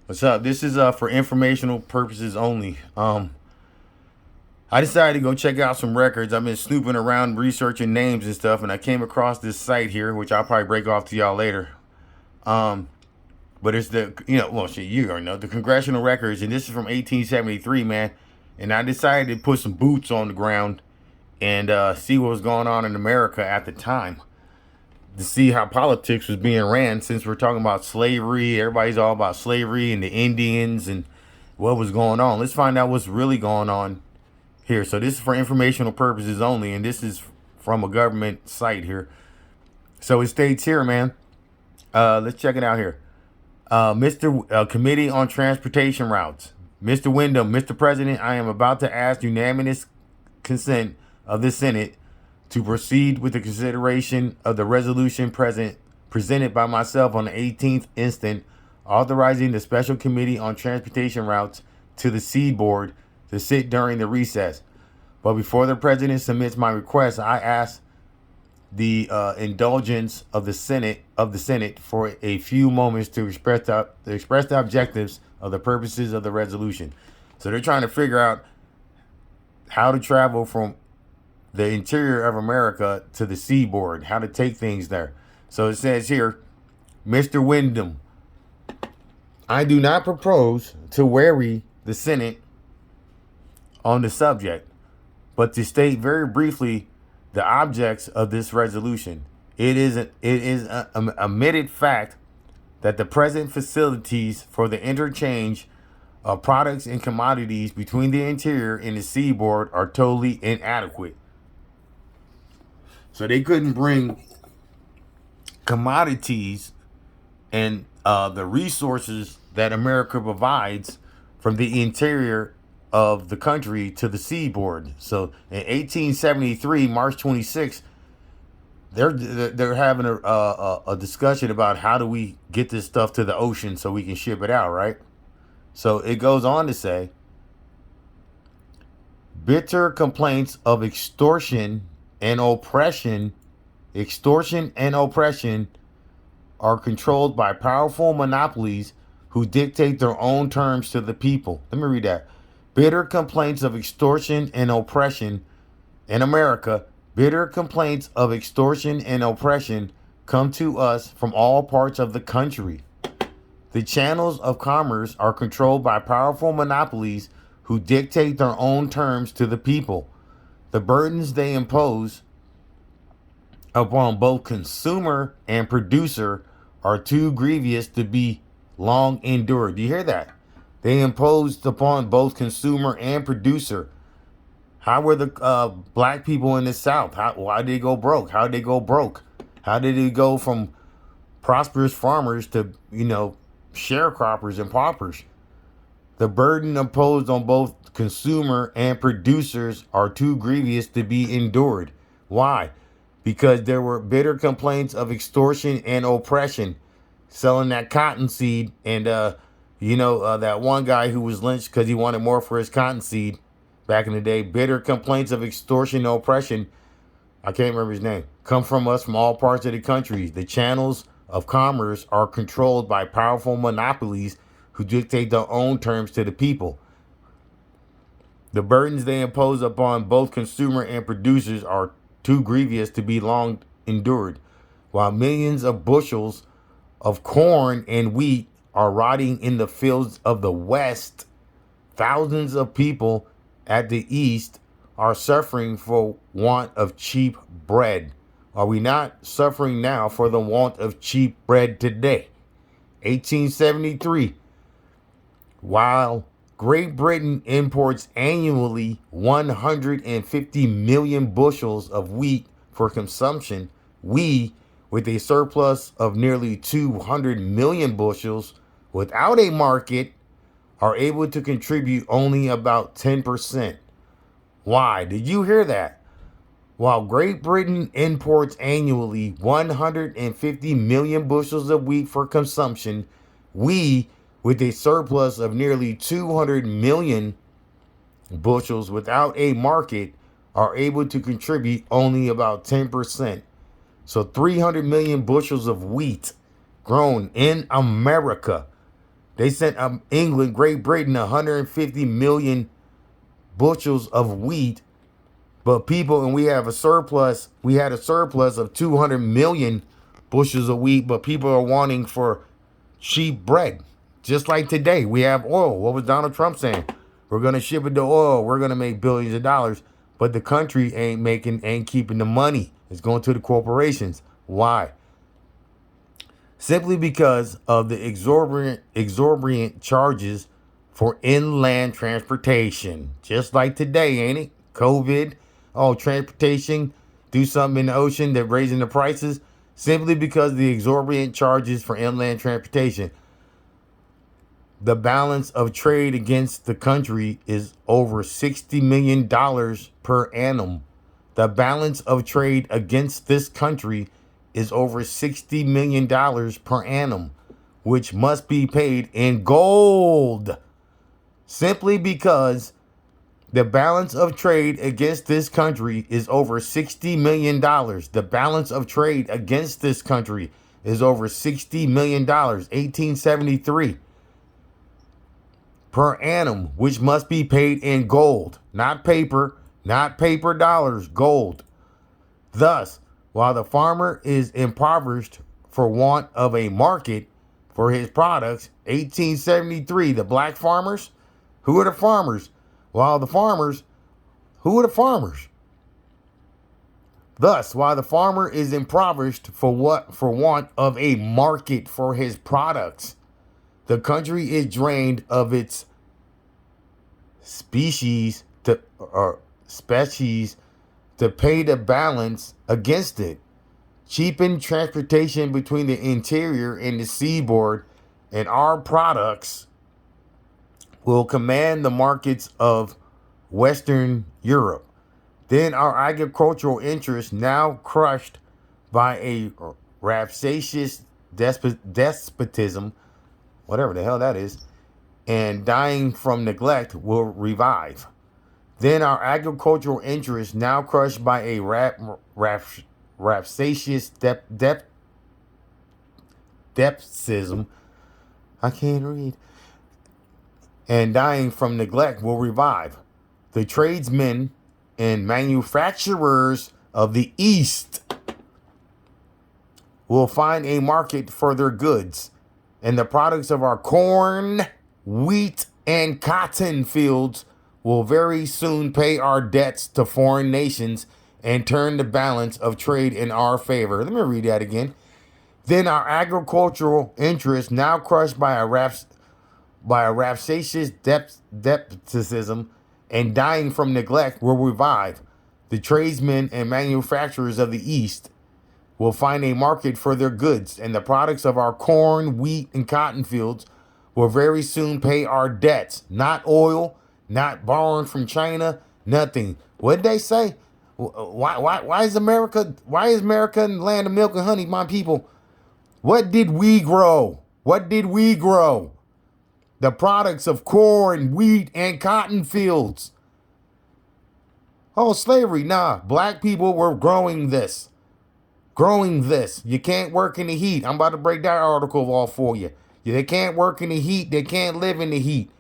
What's up? This is for informational purposes only. I decided to go check out some records. I've been snooping around researching names and stuff, and I came across this site here, which I'll probably break off to y'all later. Um, but it's the well, shit, you already know the Congressional records, and this is from 1873, man. And I decided to put some boots on the ground and see what was going on in America at the time, to see how politics was being ran. Since we're talking about slavery, everybody's all about slavery and the Indians and what was going on. Let's find out what's really going on here. So this is for informational purposes only, and this is from a government site here. So it states here, man. Let's check it out here. Mr. Committee on Transportation Routes. Mr. Wyndham, Mr. President, I am about to ask unanimous consent of the Senate to proceed with the consideration of the resolution presented by myself on the 18th instant, authorizing the Special Committee on Transportation Routes to the Seaboard to sit during the recess. But before the President submits my request, I ask the indulgence of the Senate for a few moments to express the objectives of the purposes of the resolution. So they're trying to figure out how to travel from the interior of America to the seaboard, how to take things there. So it says here, Mr. Wyndham, I do not propose to weary the Senate on the subject, but to state very briefly the objects of this resolution. It is an admitted fact that the present facilities for the interchange of products and commodities between the interior and the seaboard are totally inadequate. So they couldn't bring commodities and the resources that America provides from the interior of the country to the seaboard. So in 1873, March 26th, they're having a discussion about how do we get this stuff to the ocean so we can ship it out, right? So it goes on to say, bitter complaints of extortion and oppression are controlled by powerful monopolies who dictate their own terms to the people. Let me read that. Bitter complaints of extortion and oppression in America. Bitter complaints of extortion and oppression come to us from all parts of the country. The channels of commerce are controlled by powerful monopolies who dictate their own terms to the people. The burdens they impose upon both consumer and producer are too grievous to be long endured. Do you hear that? They imposed upon both consumer and producer. How were the black people in the South? Why did they go broke? How did they go broke? How did it go from prosperous farmers to, sharecroppers and paupers? The burden imposed on both consumer and producers are too grievous to be endured. Why? Because there were bitter complaints of extortion and oppression, selling that cottonseed, and that one guy who was lynched because he wanted more for his cottonseed back in the day. Bitter complaints of extortion and oppression, I can't remember his name, come from us from all parts of the country. The channels of commerce are controlled by powerful monopolies who dictate their own terms to the people. The burdens they impose upon both consumer and producers are too grievous to be long endured. While millions of bushels of corn and wheat are rotting in the fields of the West, thousands of people at the East are suffering for want of cheap bread. Are we not suffering now for the want of cheap bread today? 1873. While Great Britain imports annually 150 million bushels of wheat for consumption, we, with a surplus of nearly 200 million bushels without a market, are able to contribute only about 10%. Why? Did you hear that? While Great Britain imports annually 150 million bushels of wheat for consumption, we, with a surplus of nearly 200 million bushels without a market, are able to contribute only about 10%. So 300 million bushels of wheat grown in America They sent England, Great Britain, 150 million bushels of wheat, but people, and we have a surplus. We had a surplus of 200 million bushels of wheat, but people are wanting for cheap bread. Just like today, we have oil. What was Donald Trump saying? We're gonna ship it to oil. We're gonna make billions of dollars, but the country ain't keeping the money. It's going to the corporations. Why? Simply because of the exorbitant charges for inland transportation. Just like today, ain't it? COVID, transportation, do something in the ocean, they're raising the prices simply because of the exorbitant charges for inland transportation. The balance of trade against the country is over $60 million per annum. The balance of trade against this country is over $60 million per annum, which must be paid in gold. Simply because the balance of trade against this country is over $60 million. The balance of trade against this country is over $60 million, 1873 per annum, which must be paid in gold, not paper dollars, gold. Thus, while the farmer is impoverished for want of a market for his products, 1873, the black farmers, who are the farmers? While the farmers, who are the farmers? Thus, while the farmer is impoverished for want of a market for his products, the country is drained of its species to pay the balance against it. Cheapen transportation between the interior and the seaboard, and our products will command the markets of Western Europe. Then our agricultural interests, now crushed by a rapacious despotism, whatever the hell that is, and dying from neglect, will revive. Then our agricultural interests, now crushed by a rapacious despotism, I can't read, and dying from neglect, will revive. The tradesmen and manufacturers of the East will find a market for their goods, and the products of our corn, wheat, and cotton fields will very soon pay our debts to foreign nations and turn the balance of trade in our favor. Let me read that again. Then our agricultural interests, now crushed by a rapacious despotism and dying from neglect, will revive. The tradesmen and manufacturers of the East will find a market for their goods, and the products of our corn, wheat, and cotton fields will very soon pay our debts. Not oil, not borrowing from China, nothing. What did they say? Why is America in the land of milk and honey, my people? What did we grow? The products of corn, wheat, and cotton fields. Oh, slavery. Nah, black people were growing this. You can't work in the heat. I'm about to break that article off for you. They can't work in the heat. They can't live in the heat.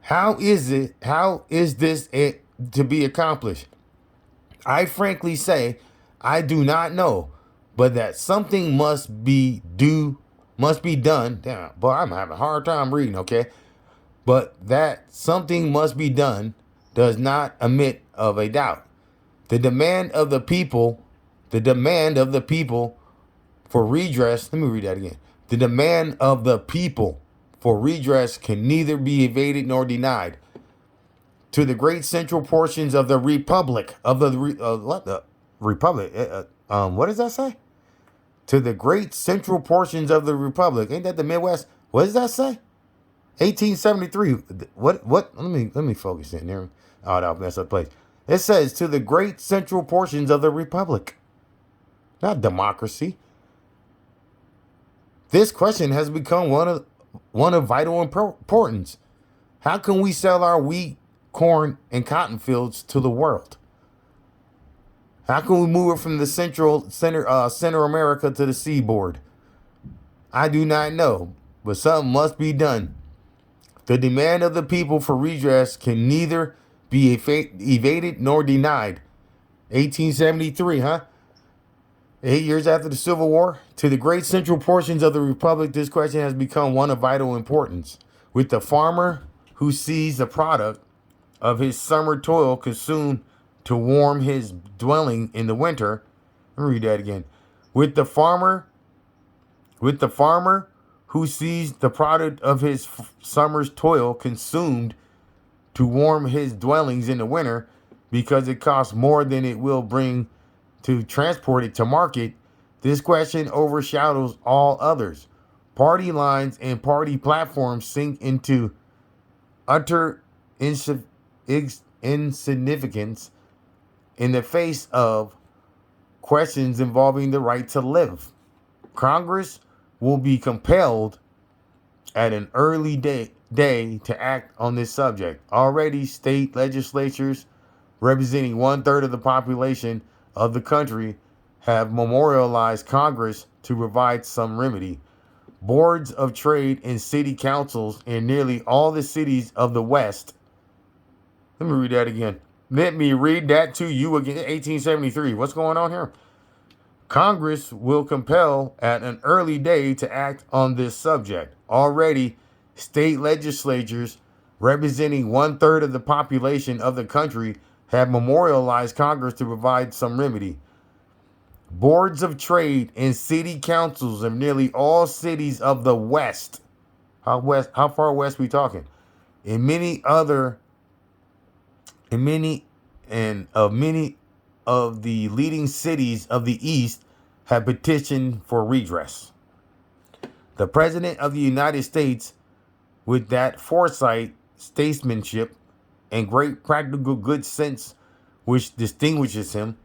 How is this to be accomplished? I frankly say, I do not know, but that something must be done. Damn, boy, I'm having a hard time reading, okay? But that something must be done does not admit of a doubt. The demand of the people for redress, let me read that again. The demand of the people for redress can neither be evaded nor denied. To the great central portions of the republic, what does that say? To the great central portions of the republic. Ain't that the Midwest? What does that say? 1873. What? Let me focus in there. Oh, that'll mess up the place. It says to the great central portions of the republic, not democracy. This question has become one of vital importance. How can we sell our wheat, corn, and cotton fields to the world? How can we move it from the center America to the seaboard? I do not know. but something must be done. The demand of the people for redress can neither be evaded nor denied. 1873, huh? 8 years after the Civil War, to the great central portions of the Republic, this question has become one of vital importance. With the farmer who sees the product of his summer toil consumed to warm his dwelling in the winter. Let me read that again. With the farmer, who sees the product of his summer's toil consumed to warm his dwellings in the winter, because it costs more than it will bring to transport it to market, this question overshadows all others. Party lines and party platforms sink into utter insignificance in the face of questions involving the right to live. Congress will be compelled at an early day to act on this subject. Already, state legislatures representing 1/3 of the population of the country have memorialized Congress to provide some remedy. Boards of trade and city councils in nearly all the cities of the West. Let me read that again. Let me read that to you again. 1873. What's going on here? Congress will compel at an early day to act on this subject. Already, state legislatures representing 1/3 of the population of the country have memorialized Congress to provide some remedy. Boards of trade and city councils of nearly all cities of the West. How far west we talking? In many of the leading cities of the East have petitioned for redress. The President of the United States, with that foresight, statesmanship, and great practical good sense which distinguishes him,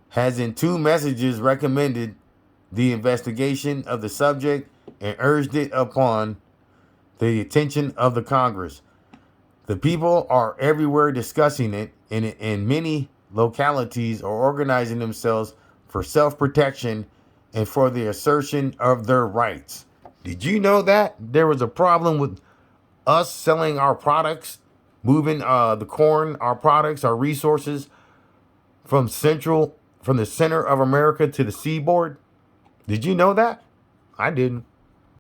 has in two messages recommended the investigation of the subject and urged it upon the attention of the Congress. The people are everywhere discussing it, and in many localities are organizing themselves for self-protection and for the assertion of their rights. Did you know that there was a problem with us selling our products, moving the corn, our products, our resources from the center of America to the seaboard? Did you know that? I didn't.